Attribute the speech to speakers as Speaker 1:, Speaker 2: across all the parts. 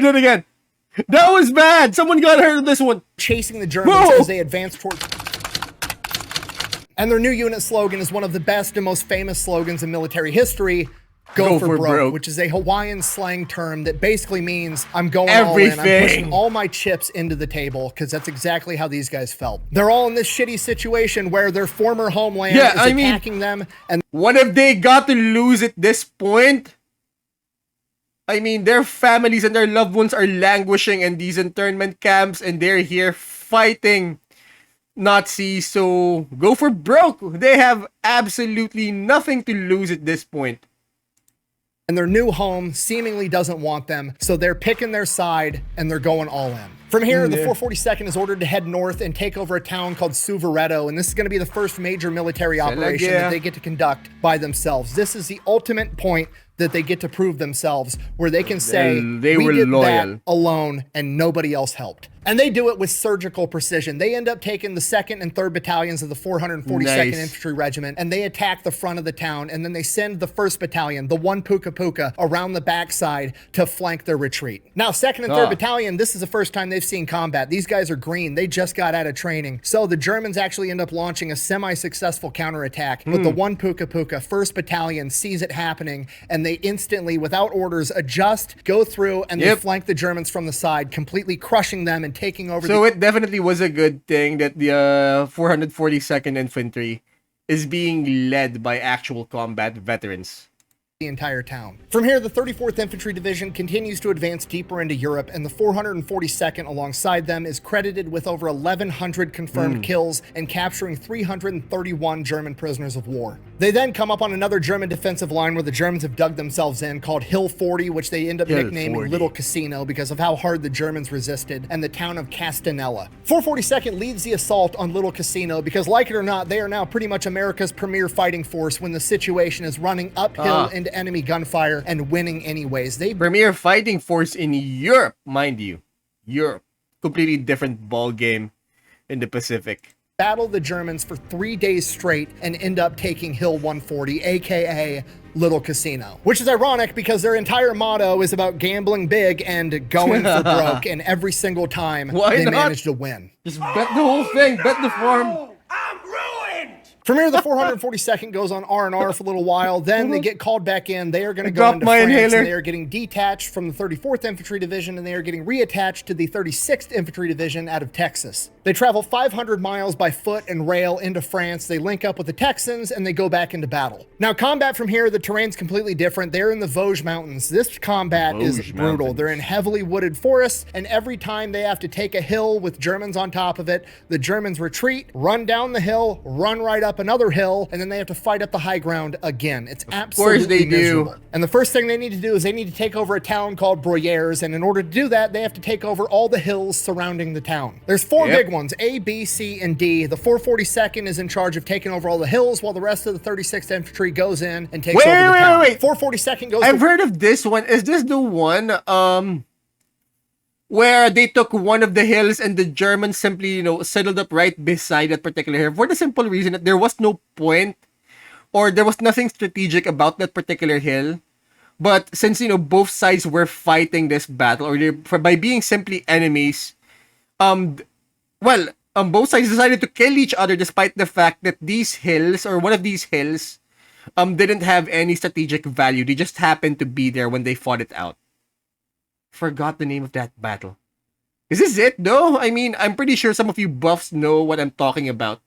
Speaker 1: do it again. That was bad. Someone got hurt in this one.
Speaker 2: Chasing the Germans as they advance towards... And their new unit slogan is one of the best and most famous slogans in military history. Go for broke, which is a Hawaiian slang term that basically means I'm going all in. I'm pushing all my chips into the table, because that's exactly how these guys felt. They're all in this shitty situation where their former homeland is attacking them. And
Speaker 1: what if they got to lose at this point? I mean, their families and their loved ones are languishing in these internment camps, and they're here fighting Nazis. So go for broke. They have absolutely nothing to lose at this point.
Speaker 2: And their new home seemingly doesn't want them, so they're picking their side and they're going all in. From here, the 442nd is ordered to head north and take over a town called Suvareto, and this is going to be the first major military operation that they get to conduct by themselves. This is the ultimate point that they get to prove themselves, where they can say, we did that alone and nobody else helped. And they do it with surgical precision. They end up taking the 2nd and 3rd battalions of the 442nd Infantry Regiment, and they attack the front of the town, and then they send the 1st Battalion, the 1 Puka Puka, around the backside to flank their retreat. Now, 2nd and 3rd Battalion, this is the first time they've seen combat. These guys are green. They just got out of training. So the Germans actually end up launching a semi-successful counterattack, but the 1 Puka Puka, 1st Battalion, sees it happening, and they instantly, without orders, adjust, go through, and they flank the Germans from the side, completely crushing them and taking over.
Speaker 1: So it definitely was a good thing that the 442nd Infantry is being led by actual combat veterans.
Speaker 2: The entire town. From here, the 34th Infantry Division continues to advance deeper into Europe, and the 442nd alongside them is credited with over 1,100 confirmed kills and capturing 331 German prisoners of war. They then come up on another German defensive line where the Germans have dug themselves in, called Hill 40, which they end up nicknaming Little Casino because of how hard the Germans resisted, and the town of Castanella. 442nd leads the assault on Little Casino because, like it or not, they are now pretty much America's premier fighting force when the situation is running uphill into enemy gunfire and winning anyways. They
Speaker 1: premier fighting force in Europe, mind you. Europe. Completely different ball game in the Pacific.
Speaker 2: Battle the Germans for 3 days straight and end up taking Hill 140, aka Little Casino, which is ironic because their entire motto is about gambling big and going for broke, and every single time they manage to win.
Speaker 1: Just bet the whole thing, bet the farm.
Speaker 2: From here, the 442nd goes on R&R for a little while. Then they get called back in. They are going to go into France, and they are getting detached from the 34th Infantry Division, and they are getting reattached to the 36th Infantry Division out of Texas. They travel 500 miles by foot and rail into France. They link up with the Texans, and they go back into battle. Now, combat from here, the terrain's completely different. They're in the Vosges Mountains. This combat is brutal. They're in heavily wooded forests, and every time they have to take a hill with Germans on top of it, the Germans retreat, run down the hill, run right up another hill, and then they have to fight up the high ground again. It's absolutely miserable. And the first thing they need to do is they need to take over a town called Broyers, and in order to do that, they have to take over all the hills surrounding the town. There's 4 big ones, A, B, C, and D. The 442nd is in charge of taking over all the hills, while the rest of the 36th Infantry goes in and takes over the town. 442nd goes...
Speaker 1: I've heard of this one. Is this the one, where they took one of the hills and the Germans simply, settled up right beside that particular hill for the simple reason that there was no point or there was nothing strategic about that particular hill. But since, both sides were fighting this battle, or by being simply enemies, both sides decided to kill each other despite the fact that these hills, or one of these hills, didn't have any strategic value. They just happened to be there when they fought it out. Forgot the name of that battle. Is this it though? I mean, I'm pretty sure some of you buffs know what I'm talking about.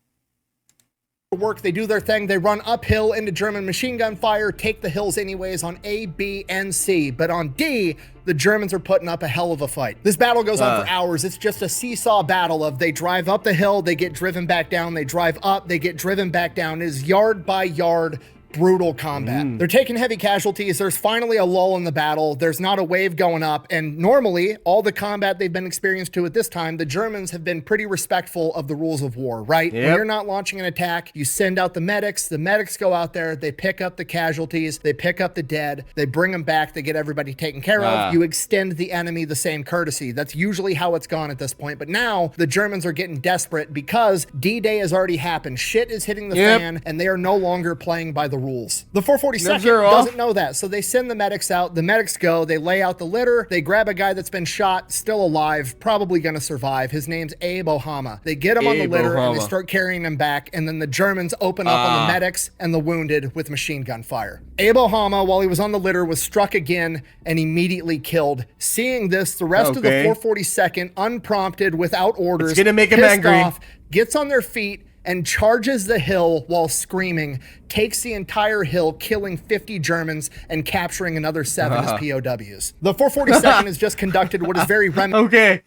Speaker 2: They do their thing. They run uphill into German machine gun fire, take the hills anyways on A, B, and C. But on D, the Germans are putting up a hell of a fight. This battle goes on for hours. It's just a seesaw battle of they drive up the hill, they get driven back down, they drive up, they get driven back down. It is yard by yard brutal combat. They're taking heavy casualties. There's finally a lull in the battle. There's not a wave going up. And normally, all the combat they've been experienced to at this time, the Germans have been pretty respectful of the rules of war, right? When you're not launching an attack, you send out the medics go out there, they pick up the casualties, they pick up the dead, they bring them back, they get everybody taken care of. You extend the enemy the same courtesy. That's usually how it's gone at this point. But now, the Germans are getting desperate because D-Day has already happened. Shit is hitting the fan, and they are no longer playing by the rules. The 442nd
Speaker 1: Nerves are off.
Speaker 2: doesn't know that, so they send the medics out. The medics go, they lay out the litter, they grab a guy that's been shot, still alive, probably gonna survive. His name's Abe Ohama. They get him on the litter and they start carrying him back, and then the Germans open up on the medics and the wounded with machine gun fire. Abe Ohama, while he was on the litter, was struck again and immediately killed. Seeing this, the rest of the 442nd, unprompted, without orders,
Speaker 1: it's gonna make him angry.
Speaker 2: off, gets on their feet and charges the hill while screaming, takes the entire hill, killing 50 Germans and capturing another 7 as POWs. The 442nd has just conducted what is very
Speaker 1: Okay,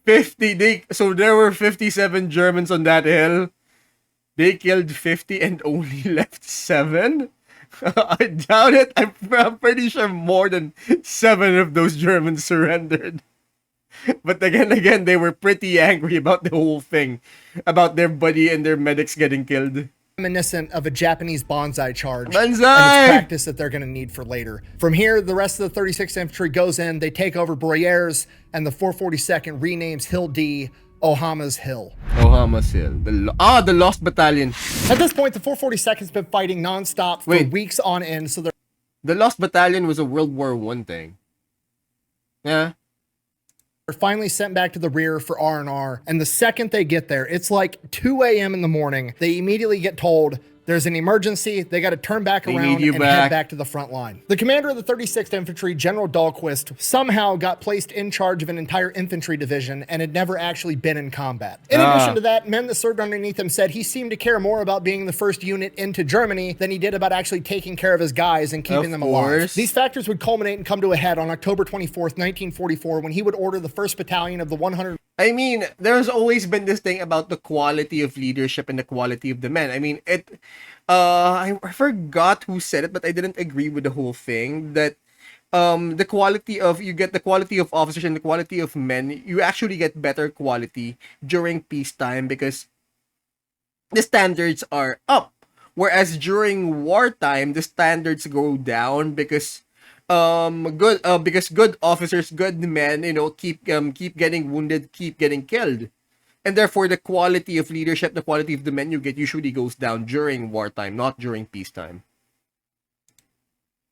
Speaker 1: 50. So there were 57 Germans on that hill. They killed 50 and only left 7. I doubt it. I'm pretty sure more than 7 of those Germans surrendered. But again, they were pretty angry about the whole thing, about their buddy and their medics getting killed.
Speaker 2: Reminiscent of a Japanese bonsai charge.
Speaker 1: Bonsai!
Speaker 2: And it's practice that they're going to need for later. From here, the rest of the 36th Infantry goes in, they take over Bruyères, and the 442nd renames Hill D Ohama's Hill.
Speaker 1: Ohama's Hill. The Lost Battalion.
Speaker 2: At this point, the 442nd's been fighting nonstop for weeks on end, so they're...
Speaker 1: The Lost Battalion was a World War I thing. Yeah.
Speaker 2: They're finally sent back to the rear for R&R, and the second they get there, it's like 2 a.m. in the morning, they immediately get told there's an emergency, they got to turn back around and head back to the front line. The commander of the 36th Infantry, General Dahlquist, somehow got placed in charge of an entire infantry division and had never actually been in combat. In addition to that, men that served underneath him said he seemed to care more about being the first unit into Germany than he did about actually taking care of his guys and keeping them alive. These factors would culminate and come to a head on October 24th, 1944, when he would order the 1st Battalion of the 100...
Speaker 1: I mean, there's always been this thing about the quality of leadership and the quality of the men. I mean, I forgot who said it, but I didn't agree with the whole thing that the quality of, you get the quality of officers and the quality of men, you actually get better quality during peacetime because the standards are up. Whereas during wartime, the standards go down because good officers, good men, keep getting wounded, keep getting killed. And therefore, the quality of leadership, the quality of the men you get usually goes down during wartime, not during peacetime.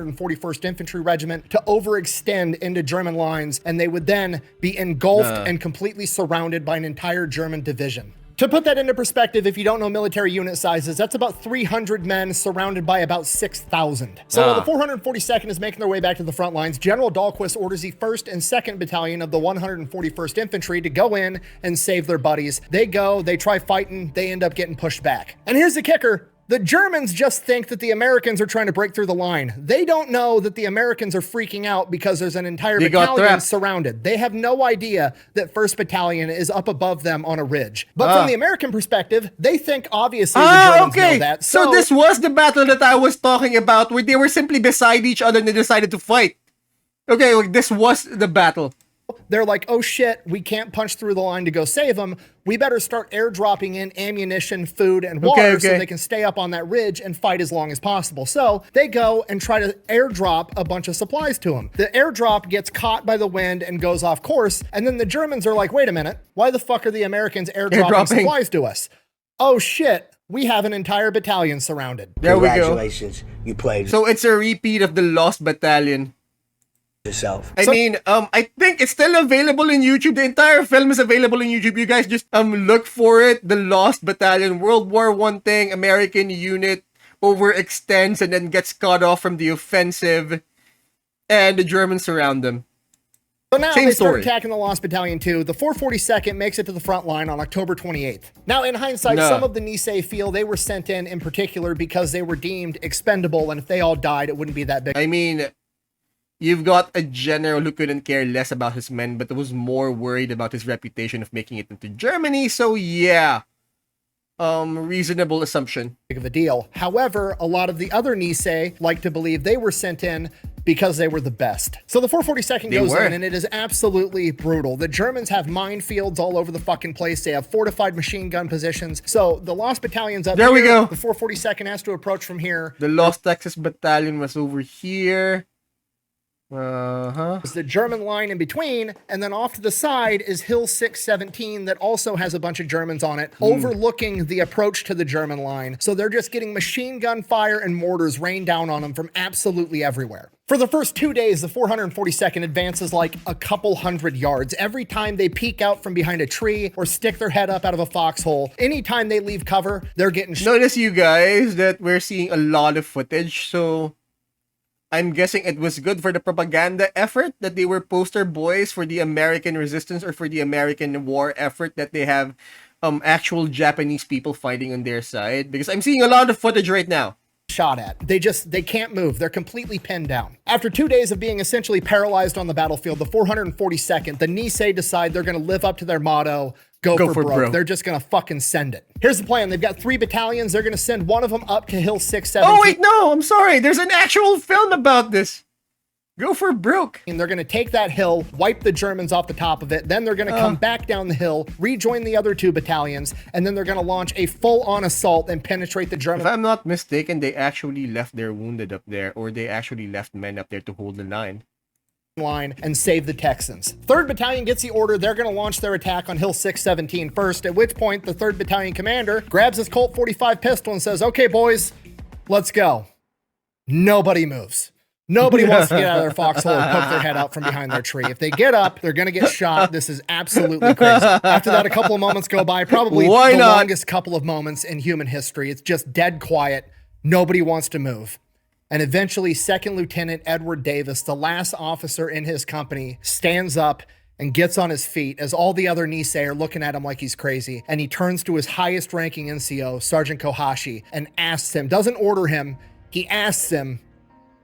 Speaker 2: 141st Infantry Regiment to overextend into German lines, and they would then be engulfed and completely surrounded by an entire German division. To put that into perspective, if you don't know military unit sizes, that's about 300 men surrounded by about 6,000. So while the 442nd is making their way back to the front lines, General Dahlquist orders the 1st and 2nd Battalion of the 141st Infantry to go in and save their buddies. They go, they try fighting, they end up getting pushed back. And here's the kicker. The Germans just think that the Americans are trying to break through the line. They don't know that the Americans are freaking out because there's an entire battalion surrounded. They have no idea that 1st Battalion is up above them on a ridge. But from the American perspective, they think obviously the Germans know that.
Speaker 1: So this was the battle that I was talking about where they were simply beside each other and they decided to fight. Okay, this was the battle.
Speaker 2: They're like, oh shit, we can't punch through the line to go save them. We better start airdropping in ammunition, food, and water so they can stay up on that ridge and fight as long as possible. So they go and try to airdrop a bunch of supplies to them. The airdrop gets caught by the wind and goes off course. And then the Germans are like, wait a minute, why the fuck are the Americans airdropping supplies to us? Oh shit, we have an entire battalion surrounded.
Speaker 1: There we go.
Speaker 3: Congratulations, you played.
Speaker 1: So it's a repeat of the Lost Battalion.
Speaker 3: Yourself.
Speaker 1: I mean, I think it's still available in YouTube. The entire film is available in YouTube. You guys just look for it. The Lost Battalion, World War I thing, American unit overextends and then gets cut off from the offensive, and the Germans surround them.
Speaker 2: So now they start attacking the Lost Battalion too. The 442nd makes it to the front line on October 28th. Now, in hindsight, some of the Nisei feel they were sent in particular because they were deemed expendable, and if they all died, it wouldn't be that big.
Speaker 1: I mean, you've got a general who couldn't care less about his men, but was more worried about his reputation of making it into Germany. So yeah, reasonable assumption.
Speaker 2: Big of a deal. However, a lot of the other Nisei like to believe they were sent in because they were the best. So the 442nd goes in, and it is absolutely brutal. The Germans have minefields all over the fucking place. They have fortified machine gun positions. So the Lost Battalion's up
Speaker 1: there. We go.
Speaker 2: The 442nd has to approach from here.
Speaker 1: The Lost Texas Battalion was over here.
Speaker 2: There's the German line in between, and then off to the side is Hill 617 that also has a bunch of Germans on it, overlooking the approach to the German line. So they're just getting machine gun fire and mortars rained down on them from absolutely everywhere. For the first 2 days, the 442nd advances like a couple hundred yards. Every time they peek out from behind a tree or stick their head up out of a foxhole, anytime they leave cover, they're getting shot.
Speaker 1: Notice, you guys, that we're seeing a lot of footage, so I'm guessing it was good for the propaganda effort that they were poster boys for the American resistance or for the American war effort, that they have actual Japanese people fighting on their side, because I'm seeing a lot of footage right now.
Speaker 2: Shot at. They can't move. They're completely pinned down. After 2 days of being essentially paralyzed on the battlefield, the 442nd, the Nisei decide they're going to live up to their motto, go for broke. They're just going to fucking send it. Here's the plan. They've got 3 battalions. They're going to send one of them up to Hill 617.
Speaker 1: Oh, wait, no, I'm sorry. There's an actual film about this. Go for broke.
Speaker 2: And they're going to take that hill, wipe the Germans off the top of it. Then they're going to come back down the hill, rejoin the other 2 battalions, and then they're going to launch a full-on assault and penetrate the German.
Speaker 1: If I'm not mistaken, they actually left their wounded up there, or they actually left men up there to hold the line
Speaker 2: and save the Texans. 3rd Battalion gets the order. They're going to launch their attack on Hill 617 first, at which point the 3rd Battalion commander grabs his Colt 45 pistol and says, okay, boys, let's go. Nobody moves. Nobody wants to get out of their foxhole and poke their head out from behind their tree. If they get up, they're going to get shot. This is absolutely crazy. After that, a couple of moments go by, probably the longest couple of moments in human history. It's just dead quiet. Nobody wants to move. And eventually, 2nd Lieutenant Edward Davis, the last officer in his company, stands up and gets on his feet as all the other Nisei are looking at him like he's crazy. And he turns to his highest ranking NCO, Sergeant Kohashi, and asks him, doesn't order him, he asks him,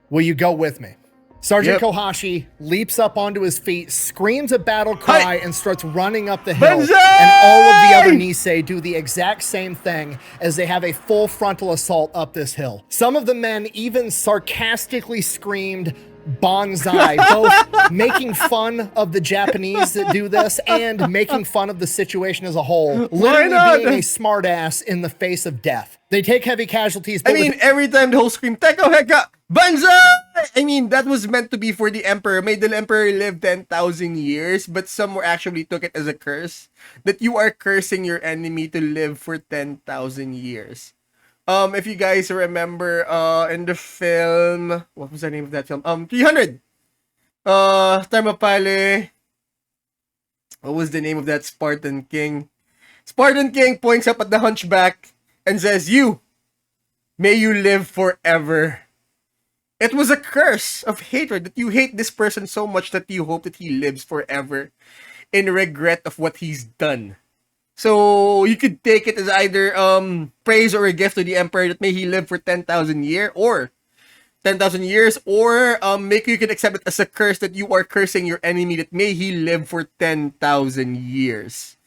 Speaker 2: will you go with me? Sergeant Kohashi leaps up onto his feet, screams a battle cry, and starts running up the hill.
Speaker 1: Banzai!
Speaker 2: And all of the other Nisei do the exact same thing as they have a full frontal assault up this hill. Some of the men even sarcastically screamed, bonsai, both making fun of the Japanese that do this and making fun of the situation as a whole. Literally being a smartass in the face of death. They take heavy casualties.
Speaker 1: I mean, every time the whole scream, Teko Heka, Banzai! I mean, that was meant to be for the Emperor. May the Emperor live 10,000 years, but some were actually took it as a curse. That you are cursing your enemy to live for 10,000 years. If you guys remember, in the film, what was the name of that film? 300! Thermopylae. What was the name of that Spartan king? Spartan king points up at the hunchback and says, may you live forever. It was a curse of hatred, that you hate this person so much that you hope that he lives forever in regret of what he's done. So you could take it as either praise or a gift to the Emperor that may he live for 10,000 years, or make you could accept it as a curse that you are cursing your enemy that may he live for 10,000 years.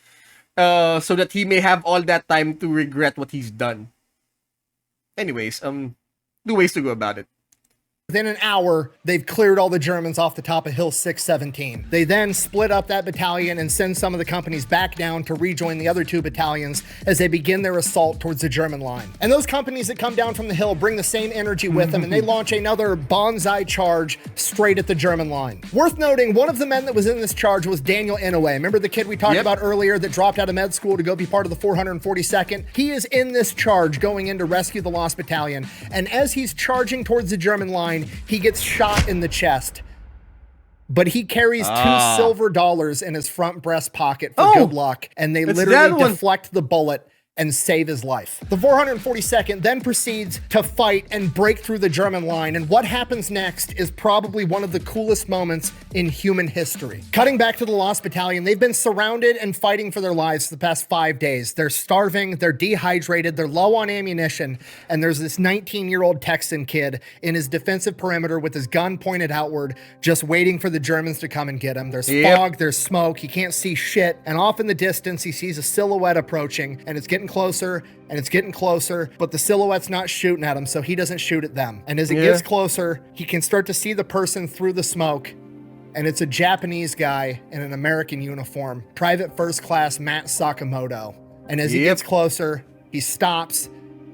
Speaker 1: So that he may have all that time to regret what he's done. Anyways, 2 ways to go about it.
Speaker 2: Within an hour, they've cleared all the Germans off the top of Hill 617. They then split up that battalion and send some of the companies back down to rejoin the other 2 battalions as they begin their assault towards the German line. And those companies that come down from the hill bring the same energy with them, and they launch another bonsai charge straight at the German line. Worth noting, one of the men that was in this charge was Daniel Inouye. Remember the kid we talked about earlier that dropped out of med school to go be part of the 442nd? He is in this charge going in to rescue the lost battalion, and as he's charging towards the German line, he gets shot in the chest. But he carries $2 silver in his front breast pocket for good luck, and they literally deflect the bullet and save his life. The 442nd then proceeds to fight and break through the German line, and what happens next is probably one of the coolest moments in human history. Cutting back to the Lost Battalion, they've been surrounded and fighting for their lives for the past 5 days. They're starving, they're dehydrated, they're low on ammunition, and there's this 19-year-old Texan kid in his defensive perimeter with his gun pointed outward, just waiting for the Germans to come and get him. There's fog, there's smoke, he can't see shit, and off in the distance, he sees a silhouette approaching, and it's getting closer, and it's getting closer, but the silhouette's not shooting at him, so he doesn't shoot at them. And as it gets closer, he can start to see the person through the smoke, and it's a Japanese guy in an American uniform, Private First Class Matt Sakamoto. And as he gets closer, he stops,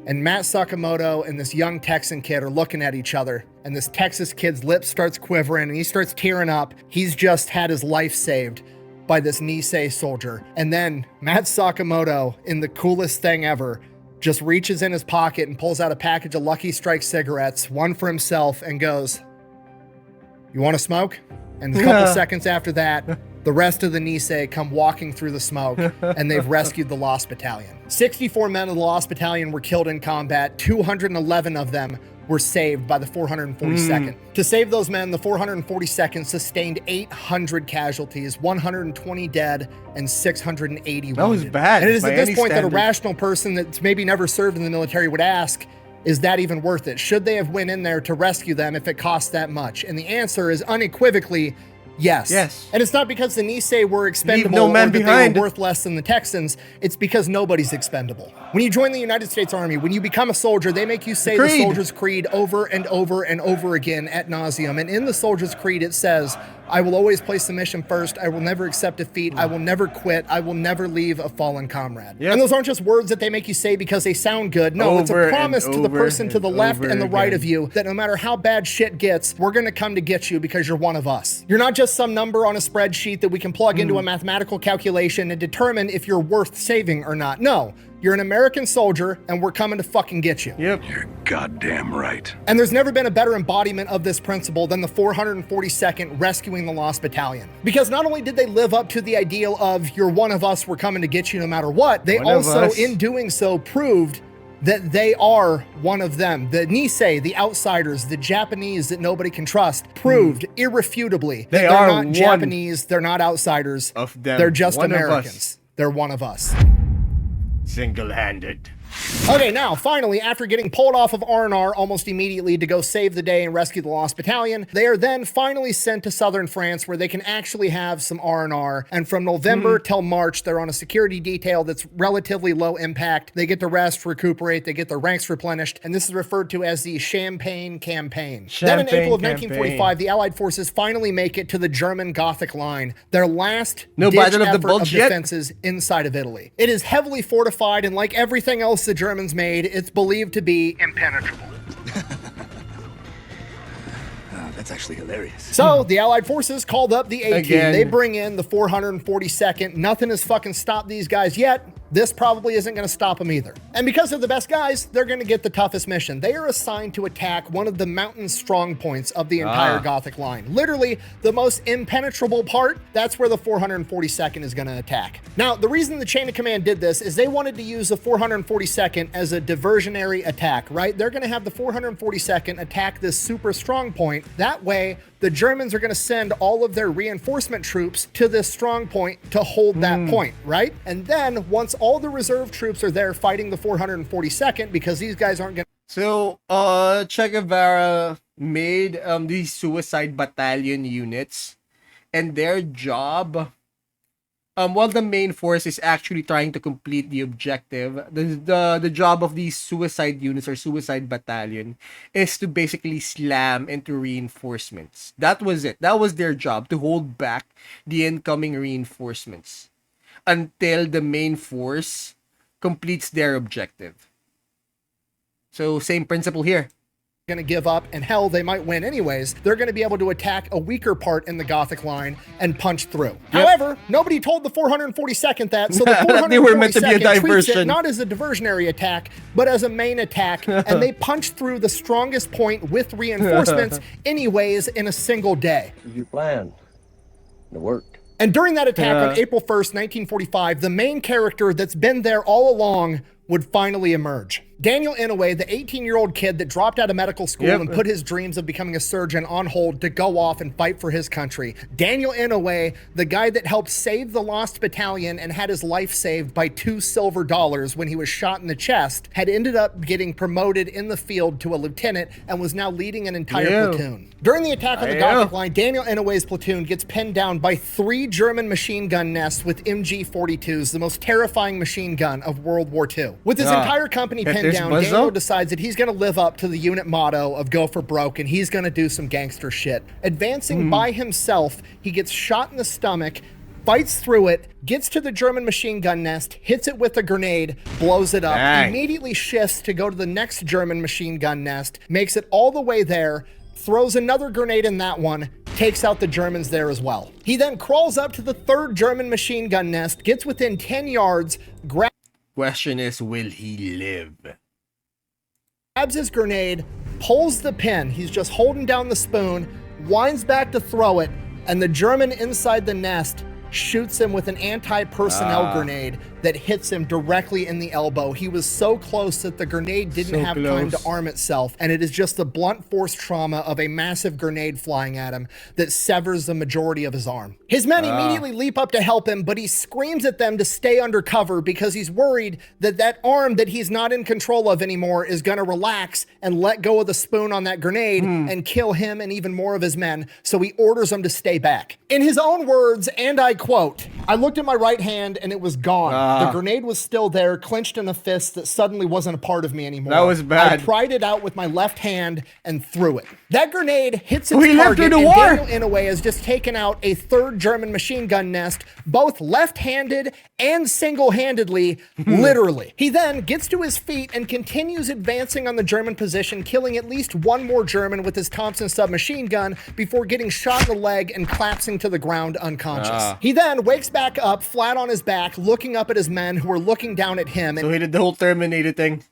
Speaker 2: And Matt Sakamoto and this young Texan kid are looking at each other, and this Texas kid's lip starts quivering and he starts tearing up. He's just had his life saved by this Nisei soldier. And then Matt Sakamoto, in the coolest thing ever, just reaches in his pocket and pulls out a package of Lucky Strike cigarettes, one for himself, and goes, "You want to smoke?" And a couple seconds after that, the rest of the Nisei come walking through the smoke, and they've rescued the Lost Battalion. 64 men of the Lost Battalion were killed in combat. 211 of them were saved by the 442nd. To save those men, the 442nd sustained 800 casualties, 120 dead, and 680 wounded.
Speaker 1: That was bad.
Speaker 2: And it is
Speaker 1: by
Speaker 2: at this
Speaker 1: any
Speaker 2: point that a
Speaker 1: standard.
Speaker 2: rational person that's maybe never served in the military would ask, is that even worth it? Should they have went in there to rescue them if it costs that much? And the answer is unequivocally yes.
Speaker 1: Yes.
Speaker 2: And it's not because the Nisei were expendable
Speaker 1: no man
Speaker 2: or that
Speaker 1: behind.
Speaker 2: they were worth less than the Texans. It's because nobody's expendable. When you join the United States Army, when you become a soldier, they make you say the
Speaker 1: Creed.
Speaker 2: Soldier's Creed over and over and over again ad nauseum. And in the Soldier's Creed, it says, "I will always place the mission first. I will never accept defeat. I will never quit. I will never leave a fallen comrade."
Speaker 1: Yep.
Speaker 2: And those aren't just words that they make you say because they sound good. No, it's
Speaker 1: Over
Speaker 2: a
Speaker 1: and
Speaker 2: promise to the
Speaker 1: over
Speaker 2: person to the
Speaker 1: and
Speaker 2: left
Speaker 1: over
Speaker 2: and the right
Speaker 1: again.
Speaker 2: of you that no matter how bad shit gets, we're going to come to get you because you're one of us. You're not just some number on a spreadsheet that we can plug into a mathematical calculation and determine if you're worth saving or not. No, you're an American soldier and we're coming to fucking get you.
Speaker 1: Yep.
Speaker 4: You're goddamn right.
Speaker 2: And there's never been a better embodiment of this principle than the 442nd rescuing the Lost Battalion. Because not only did they live up to the ideal of you're one of us, we're coming to get you no matter what, they
Speaker 1: One of
Speaker 2: also,
Speaker 1: us.
Speaker 2: in doing so, proved that they are one of them. The Nisei, the outsiders, the Japanese that nobody can trust, proved irrefutably that
Speaker 1: They
Speaker 2: they're
Speaker 1: are
Speaker 2: not
Speaker 1: one
Speaker 2: Japanese, they're not outsiders,
Speaker 1: of them.
Speaker 2: they're just
Speaker 1: One of us.
Speaker 2: Americans. They're one of us.
Speaker 1: Single-handed.
Speaker 2: Okay, now, finally, after getting pulled off of R&R almost immediately to go save the day and rescue the Lost Battalion, they are then finally sent to southern France where they can actually have some R&R. And from November till March, they're on a security detail that's relatively low impact. They get to rest, recuperate, they get their ranks replenished, and this is referred to as the Champagne Campaign. Then in
Speaker 1: Champagne
Speaker 2: April of
Speaker 1: Campaign.
Speaker 2: 1945, the Allied forces finally make it to the German Gothic Line, their last
Speaker 1: No
Speaker 2: ditch
Speaker 1: Battle of the
Speaker 2: effort
Speaker 1: Bulge yet?
Speaker 2: defenses inside of Italy. It is heavily fortified, and like everything else the Germans made, it's believed to be impenetrable.
Speaker 4: That's actually hilarious.
Speaker 2: So the Allied forces called up the A-Team.
Speaker 1: Again.
Speaker 2: They bring in the 442nd. Nothing has fucking stopped these guys yet. This probably isn't going to stop them either. And because they're the best guys, they're going to get the toughest mission. They are assigned to attack one of the mountain strong points of the entire Gothic line. Literally, the most impenetrable part, that's where the 442nd is going to attack. Now, the reason the chain of command did this is they wanted to use the 442nd as a diversionary attack, right? They're going to have the 442nd attack this super strong point. That way, the Germans are going to send all of their reinforcement troops to this strong point to hold that point, right? And then once all the reserve troops are there fighting the 442nd, because these guys aren't going to
Speaker 1: So, Che Guevara made these suicide battalion units, and their job, while the main force is actually trying to complete the objective, the job of these suicide units or suicide battalion is to basically slam into reinforcements. That was it. That was their job, to hold back the incoming reinforcements until the main force completes their objective. So, same principle here.
Speaker 2: going to give up, and hell, they might win anyways. They're going to be able to attack a weaker part in the Gothic line and punch through. However, nobody told the 442nd that, so the 442nd
Speaker 1: They were meant to be a
Speaker 2: treats it
Speaker 1: diversion.
Speaker 2: not as a diversionary attack, but as a main attack, and they punch through the strongest point with reinforcements anyways in a single day.
Speaker 3: Your plan. It worked.
Speaker 2: And during that attack on April 1st, 1945, the main character that's been there all along would finally emerge. Daniel Inouye, the 18-year-old kid that dropped out of medical school and put his dreams of becoming a surgeon on hold to go off and fight for his country. Daniel Inouye, the guy that helped save the Lost Battalion and had his life saved by $2 silver when he was shot in the chest, had ended up getting promoted in the field to a lieutenant and was now leading an entire platoon. During the attack on the Gothic line, Daniel Inouye's platoon gets pinned down by 3 German machine gun nests with MG-42s, the most terrifying machine gun of World War II. With his entire company pinned down, Daniel decides that he's going to live up to the unit motto of go for broke, and he's going to do some gangster shit. Advancing by himself, he gets shot in the stomach, fights through it, gets to the German machine gun nest, hits it with a grenade, blows it up,
Speaker 1: Dang.
Speaker 2: immediately shifts to go to the next German machine gun nest, makes it all the way there, throws another grenade in that one, takes out the Germans there as well. He then crawls up to the third German machine gun nest, gets within 10 yards,
Speaker 1: Question is, will he live?
Speaker 2: grabs his grenade, pulls the pin, he's just holding down the spoon, winds back to throw it, and the German inside the nest shoots him with an anti-personnel grenade that hits him directly in the elbow. He was so close that the grenade didn't have time to arm itself, and it is just the blunt force trauma of a massive grenade flying at him that severs the majority of his arm. His men immediately leap up to help him, but he screams at them to stay under cover because he's worried that that arm that he's not in control of anymore is going to relax and let go of the spoon on that grenade and kill him and even more of his men, so he orders them to stay back. In his own words, and I quote, "I looked at my right hand and it was gone. The grenade was still there, clenched in a fist that suddenly wasn't a part of me anymore.
Speaker 1: That was bad.
Speaker 2: I pried it out with my left hand and threw it." That grenade hits its
Speaker 1: We left
Speaker 2: target,
Speaker 1: her to
Speaker 2: and
Speaker 1: war.
Speaker 2: Daniel Inouye has just taken out a third German machine gun nest, both left-handed and single-handedly, literally. He then gets to his feet and continues advancing on the German position, killing at least one more German with his Thompson submachine gun before getting shot in the leg and collapsing to the ground unconscious. He then wakes back up flat on his back, looking up at his men who are looking down at him,
Speaker 1: So he did the whole Terminator thing.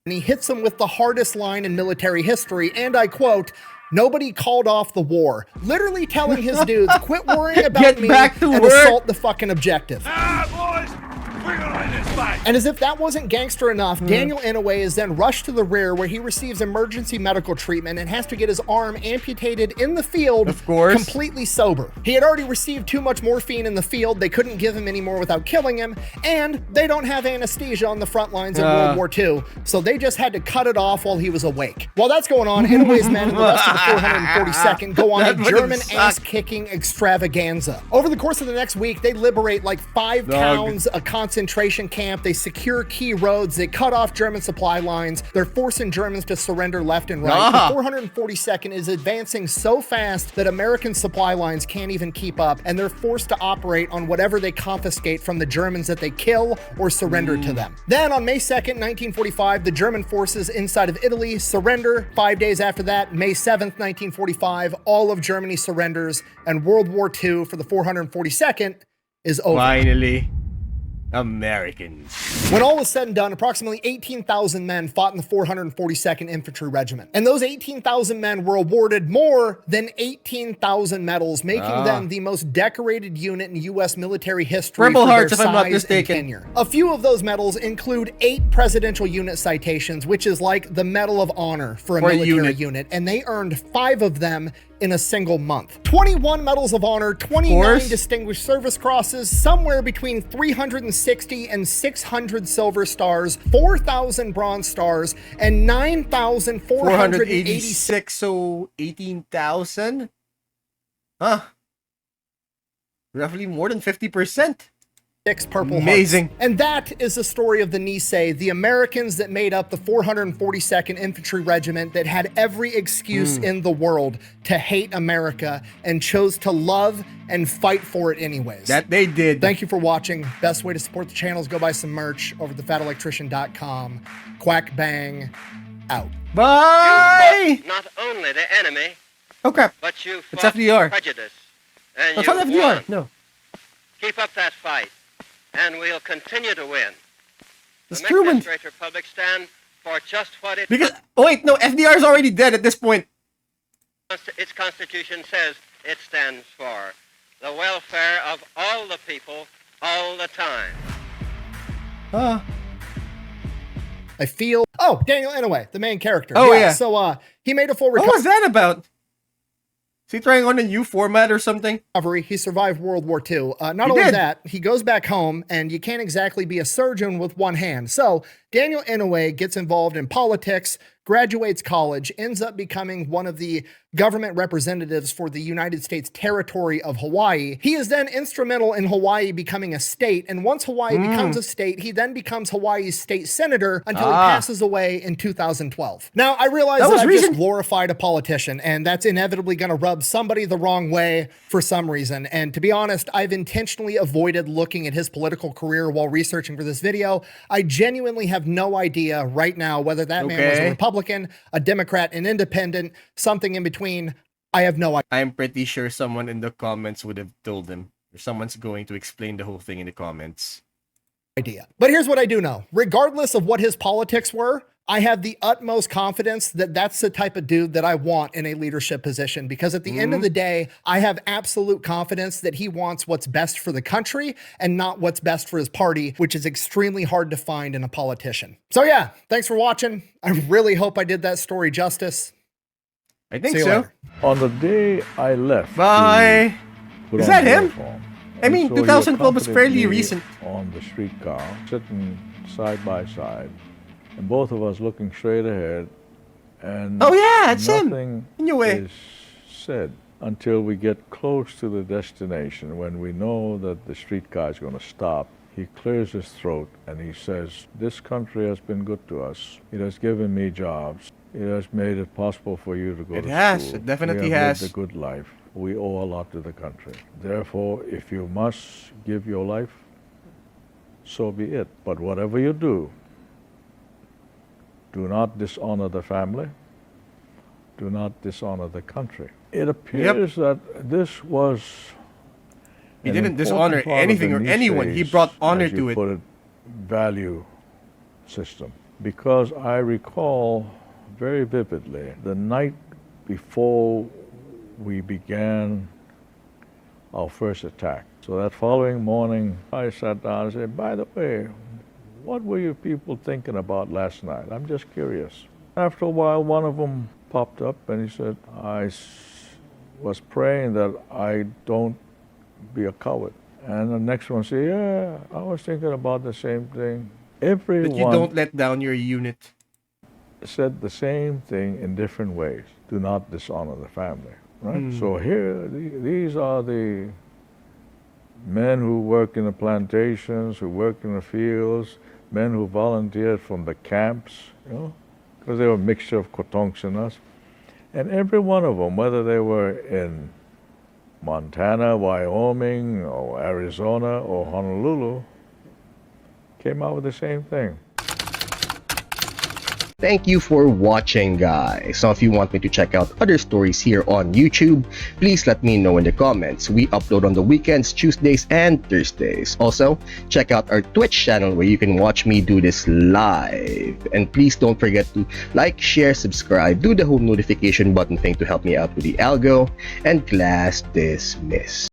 Speaker 2: and he hits them with the hardest line in military history, and I quote, "Nobody called off the war," literally telling his dudes, quit worrying about
Speaker 1: Get
Speaker 2: me
Speaker 1: back to
Speaker 2: and
Speaker 1: work.
Speaker 2: assault the fucking objective.
Speaker 4: Ah, boys! We're gonna win this fight!
Speaker 2: And as if that wasn't gangster enough, Daniel Inouye is then rushed to the rear where he receives emergency medical treatment and has to get his arm amputated in the field,
Speaker 1: Of course.
Speaker 2: completely sober. He had already received too much morphine in the field, they couldn't give him any more without killing him, and they don't have anesthesia on the front lines in World War II, so they just had to cut it off while he was awake. While that's going on, Inouye's men and the rest of the 442nd go on a
Speaker 1: That would've
Speaker 2: German
Speaker 1: sucked.
Speaker 2: ass-kicking extravaganza. Over the course of the next week, they liberate like 5 towns, a concentration camp, they secure key roads, they cut off German supply lines, they're forcing Germans to surrender left and right. The 442nd is advancing so fast that American supply lines can't even keep up, and they're forced to operate on whatever they confiscate from the Germans that they kill or surrender to them. Then on May 2nd, 1945, the German forces inside of Italy surrender. 5 days after that, May 7th, 1945, all of Germany surrenders, and World War II for the 442nd is over.
Speaker 1: Finally. Americans.
Speaker 2: When all was said and done, approximately 18,000 men fought in the 442nd Infantry Regiment. And those 18,000 men were awarded more than 18,000 medals, making them the most decorated unit in U.S. military history
Speaker 1: Purple
Speaker 2: for
Speaker 1: Hearts,
Speaker 2: their
Speaker 1: if I'm not
Speaker 2: size
Speaker 1: mistaken.
Speaker 2: and tenure. A few of those medals include 8 Presidential Unit citations, which is like the Medal of Honor for a military unit, and they earned 5 of them in a single month. 21 Medals of Honor, 29 Distinguished Service Crosses, somewhere between 360 and 600 Silver Stars, 4,000 Bronze Stars, and 9,486
Speaker 1: 486, so 18,000? Huh. Roughly more than 50%.
Speaker 2: Purple
Speaker 1: Amazing.
Speaker 2: Hearts. And that is the story of the Nisei, the Americans that made up the 442nd Infantry Regiment that had every excuse in the world to hate America and chose to love and fight for it anyways.
Speaker 1: That they did.
Speaker 2: Thank you for watching. Best way to support the channel is go buy some merch over at thefatelectrician.com. Quack bang out.
Speaker 1: Bye!
Speaker 5: You fought not only the enemy,
Speaker 1: Oh crap.
Speaker 5: but you
Speaker 1: It's
Speaker 5: fought
Speaker 1: FDR.
Speaker 5: prejudice. And
Speaker 1: That's
Speaker 5: you
Speaker 1: not FDR.
Speaker 5: won.
Speaker 1: No.
Speaker 5: Keep up that fight, and we'll continue to win.
Speaker 1: It's
Speaker 5: The
Speaker 1: Truman.
Speaker 5: next Great Republic stand for just what
Speaker 1: Because, oh wait, no, FDR is already dead at this point.
Speaker 5: its Constitution says it stands for. The welfare of all the people, all the time.
Speaker 2: I feel... Oh, Daniel Inouye, the main character.
Speaker 1: Oh, yeah.
Speaker 2: So, he made a full
Speaker 1: What was that about? Is he trying on a new format or something?
Speaker 2: recovery. He survived World War II. Not
Speaker 1: He
Speaker 2: only
Speaker 1: did.
Speaker 2: that, he goes back home, and you can't exactly be a surgeon with one hand. So Daniel Inouye gets involved in politics, graduates college, ends up becoming one of the government representatives for the United States territory of Hawaii. He is then instrumental in Hawaii becoming a state, and once Hawaii becomes a state, he then becomes Hawaii's state senator until he passes away in 2012. Now, I realize that I've just glorified a politician, and that's inevitably going to rub somebody the wrong way for some reason, and to be honest, I've intentionally avoided looking at his political career while researching for this video. I genuinely have no idea right now whether that man was a Republican, a Democrat, an independent, something in between. I have no idea.
Speaker 1: I'm pretty sure someone in the comments would have told him, or someone's going to explain the whole thing in the comments.
Speaker 2: But here's what I do know. Regardless of what his politics were, I have the utmost confidence that that's the type of dude that I want in a leadership position, because at the end of the day, I have absolute confidence that he wants what's best for the country and not what's best for his party, which is extremely hard to find in a politician. So yeah, thanks for watching. I really hope I did that story justice.
Speaker 1: I think so.
Speaker 6: On the day I left,
Speaker 1: bye. Is that him?
Speaker 6: Uniform,
Speaker 1: I mean,
Speaker 6: so
Speaker 1: 2012 was fairly
Speaker 6: me
Speaker 1: recent.
Speaker 6: On the streetcar, sitting side by side, and both of us looking straight ahead, and
Speaker 1: oh yeah, it's him.
Speaker 6: nothing
Speaker 1: Inouye
Speaker 6: is said until we get close to the destination, when we know that the streetcar is going to stop. He clears his throat and he says, "This country has been good to us. It has given me jobs. It has made it possible for you to go to school.
Speaker 1: It has. It definitely
Speaker 6: we have
Speaker 1: has.
Speaker 6: lived a good life. We owe a lot to the country. Therefore, if you must give your life, so be it. But whatever you do not dishonor the family. Do not dishonor the country." It appears that this was
Speaker 1: He didn't dishonor anything or anyone. He brought honor to it.
Speaker 6: Put it, value system. Because I recall very vividly the night before we began our first attack. So that following morning, I sat down and said, "By the way, what were you people thinking about last night? I'm just curious." After a while, one of them popped up and he said, "I was praying that I don't be a coward." And the next one said, "Yeah, I was thinking about the same thing." Everyone
Speaker 1: That you don't let down your unit.
Speaker 6: said the same thing in different ways. Do not dishonor the family, right? So here, these are the men who work in the plantations, who work in the fields, men who volunteered from the camps, you know, because they were a mixture of Kotonks and us. And every one of them, whether they were in Montana, Wyoming, or Arizona, or Honolulu, came out with the same thing.
Speaker 7: Thank you for watching, guys. So if you want me to check out other stories here on YouTube, please let me know in the comments. We upload on the weekends, Tuesdays and Thursdays. Also, check out our Twitch channel where you can watch me do this live. And please don't forget to like, share, subscribe, do the whole notification button thing to help me out with the algo, and class dismissed.